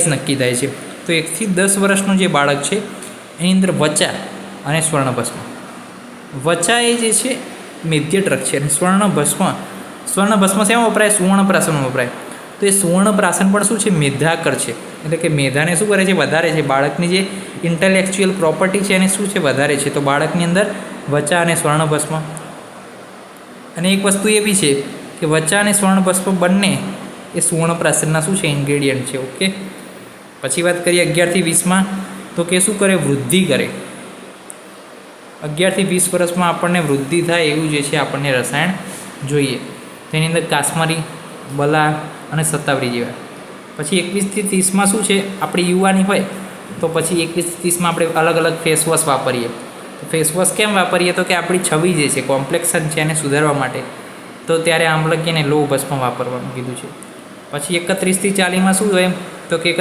નક્કી થાય છે. તો 1 થી 10 વર્ષનું જે બાળક છે એની અંદર વચા અને સ્વર્ણભસ્મ. વચા એ જે છે મેદ્યટ્રક છે અને સ્વર્ણભસ્મ શેમાં વપરાય? સુવર્ણપ્રાશનમાં વપરાય. તો એ સુવર્ણપ્રાશન પણ શું છે? મેધાકર છે. એટલે કે મેધાને શું કરે છે? વધારે છે. બાળકની જે ઇન્ટેલેક્ચ્યુઅલ પ્રોપર્ટી છે એને શું છે? વધારે છે. તો બાળકની અંદર વચા અને સ્વર્ણભસ્મ. અને એક વસ્તુ એ બી છે કે વચા અને સ્વર્ણભસ્મ બંને એ સુવર્ણપ્રાશનના શું છે? ઇન્ગ્રેડિયન્ટ છે. ઓકે. પછી વાત કરીએ 11 થી 20માં. તો કે શું કરે? વૃદ્ધિ કરે. 11 થી 20 વર્ષમાં આપણને વૃદ્ધિ થાય એવું જે છે આપણને રસાયણ જોઈએ. તેની અંદર કાશ્મીરી, બલા અને સત્તાવરી જેવા. પછી 21 થી 30માં શું છે? આપણી યુવાની હોય તો પછી 21 થી 30માં આપણે અલગ અલગ ફેસ વોશ વાપરીએ. તો ફેસ વોશ કેમ વાપરીએ? તો કે આપણી છબી જે છે, કોમ્પ્લેક્શન છે એને સુધારવા માટે. તો ત્યારે આમ લખીને લોહ ભસ્મ વાપરવાનું કીધું છે. પછી 31 થી 40માં શું હોય? તો કે